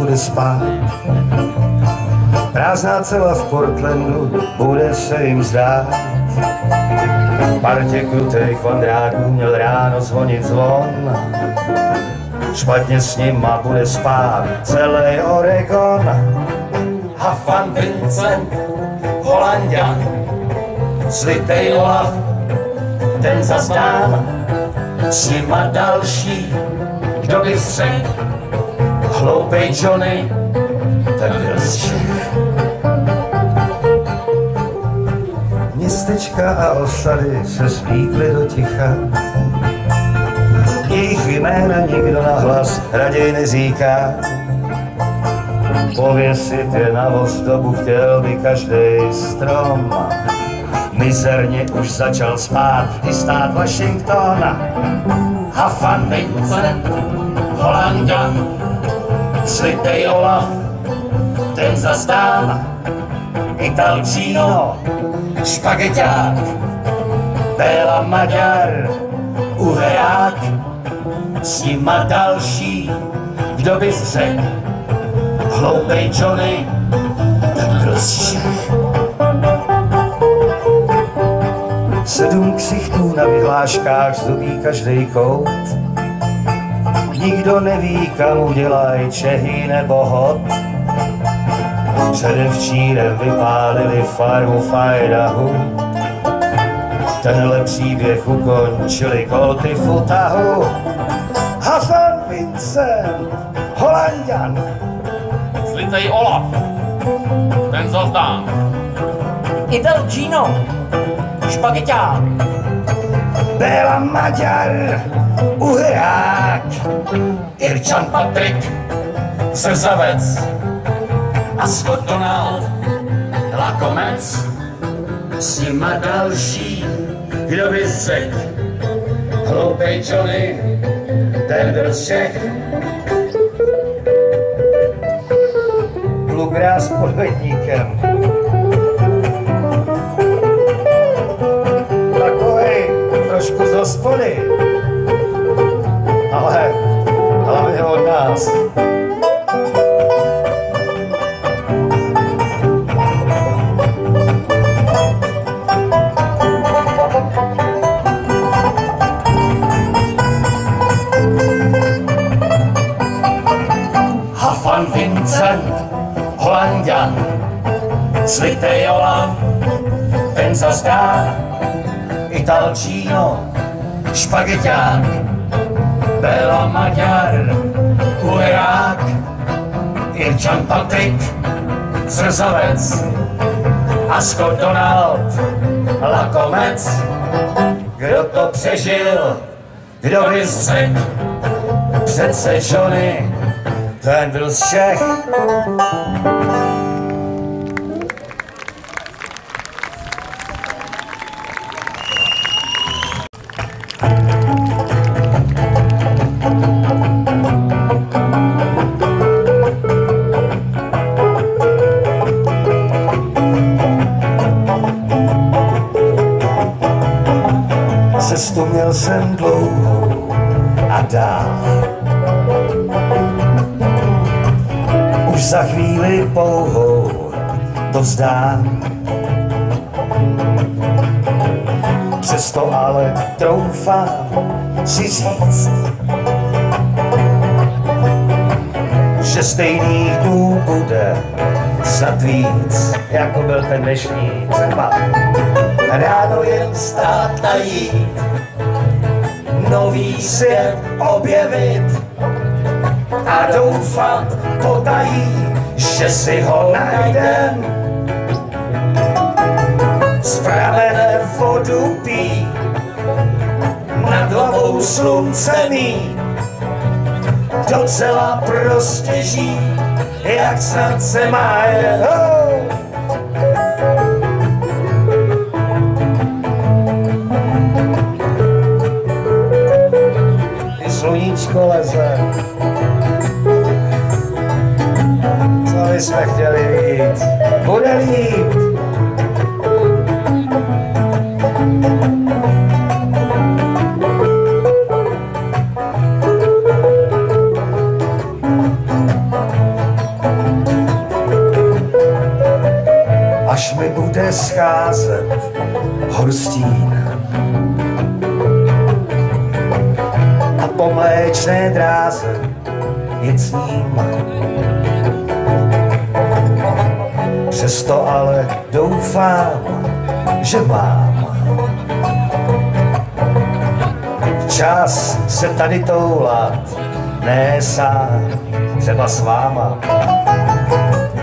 bude spát. Prázdná cela v Portlandu, bude se jim zdát. Partě krutých vandráků měl ráno zvonit zvon. Špatně s nima bude spát celý Oregon. A Van Vincent, Holanďan, slitej Olaf, ten zazdán, s nima další, kdo by řekl, hloupej Johnny, ten byl z Čech. Městečka a osady se zvlíkly do ticha, jejich jména nikdo nahlas raději neříká. Pověsit je na ozdobu chtěl by každej strom. Mizerně už začal spát i stát Washington. A Van Vincent, Holanďan, slitej Olaf, ten zastán, Ital Gino, špageťák, Béla Maďar, uherák, s nima další, kdo by řekl, hloupej Johnny, ten byl z Čech. 7 ksichtů na vyhláškách zdobí každej kout. Nikdo neví, kam udělaj Čechy nebo hod. Předevčírem vypálili farmu v Idahu. Tenhle příběh ukončili kolty v Utahu. A Van Vincent, Holanďan, slitej Olaf, ten zazdán, Ital Gino, špageťák, Béla Maďar, uherák, Irčan Patrik, zrzavec a Scott Donald, lakomec, s nima další, kdo by řekl, hloupej Johnny, ten byl z Čech. Bluegrass s podvedníkem. Takovej trošku z hospody, ale hlavně od nás. Van Vincent, Holanďan, slitej Olaf, ten zazdán, Ital Gino, špageťák, Béla Maďar, uherák, Irčan Patrik, zrzavec a Scott Donald, lakomec. kdo to přežil, kdo by řekl, přece Johnny, ten byl z Čech. Cestu měl jsem dlouhou a dál. Už za chvíli pouhou to vzdám. Přesto ale troufám si říct, že stejných dnů bude snad víc, jako byl ten dnešní třeba. Ráno jen vstát a jít, nový svět objevit a doufat potají, že si ho najdem. Z pramene vodu pít, nad hlavou slunce mít, docela prostě žít, jak snad se má jen. Sluníčko leze, co bychom chtěli vidět, bude líp. mi bude scházet horstín. A po mléčné dráze jet s ním. Přesto ale doufám, že mám čas se tady toulat, ne sám, třeba s váma.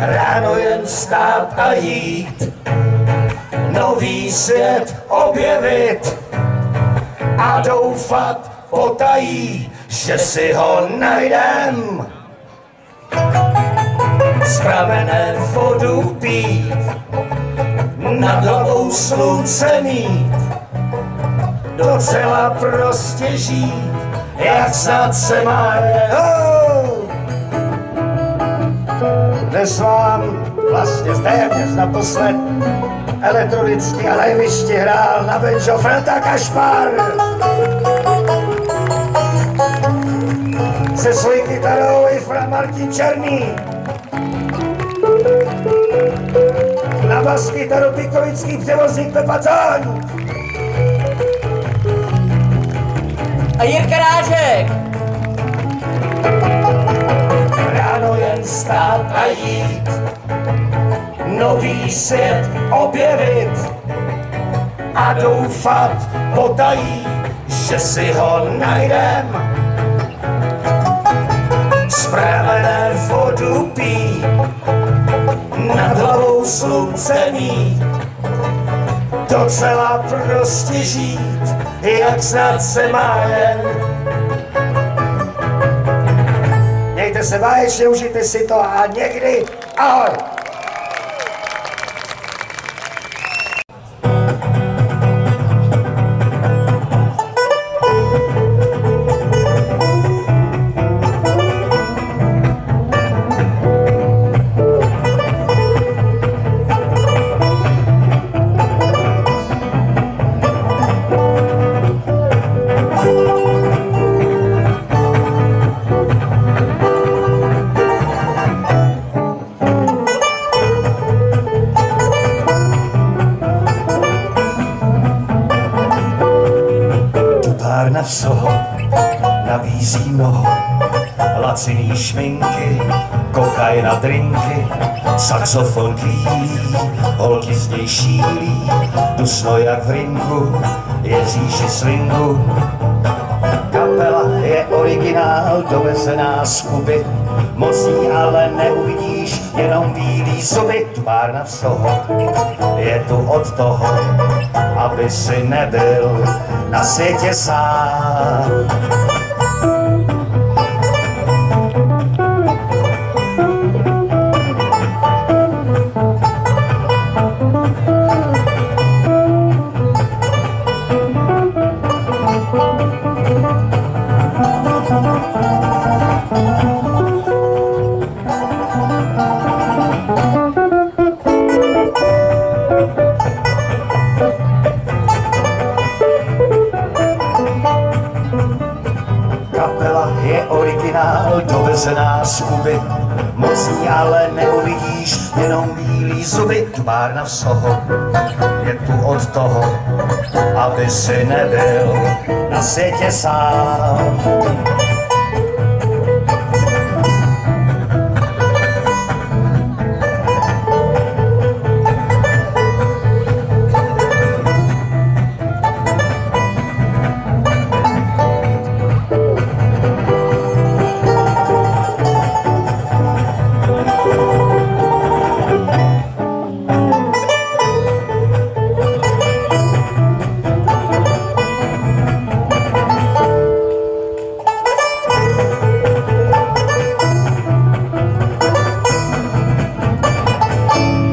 Ráno jen vstát a jít, nový svět objevit a doufat potají, že si ho najdem. Z pramene vodu pít, nad hlavou slunce mít, docela prostě žít, jak snad se má. Dnes vám vlastně téměř naposled elektronicky a na jevišti hrál na banjo Franta Kašpar. Se svojí kytarou i Martin Černý. Na bas kytaru pikovický převozník Pepa Záň. A Jirka Rážek. Ráno jen stát a jít, nový svět objevit a doufat potají, že si ho najdem. Z pramene vodu pít, nad hlavou slunce mít, docela prostě žít, jak snad se má jen. Mějte se báječně, užijte si to a někdy ahoj! Na vsoho nabízí mnoho laciný šminky, kokain a drinky, saxofon kvílí, holky z něj šílí, dusno jak v rinku, je v říši swingu. Kapela je originál, dovezená z Kuby, moc jí ale neuvidíš, jenom bílý zuby. Tvárna vsoho je tu od toho, aby si nebyl na světě sám. Je originál, dovezená z Kuby, moc ní ale neuvidíš, jenom bílý zuby. Tvárna vsoho je tu od toho, aby si nebyl na světě sám.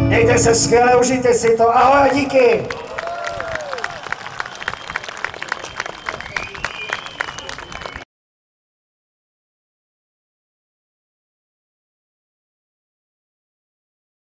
Mějte se skvěle, užijte si to, ahoj, díky!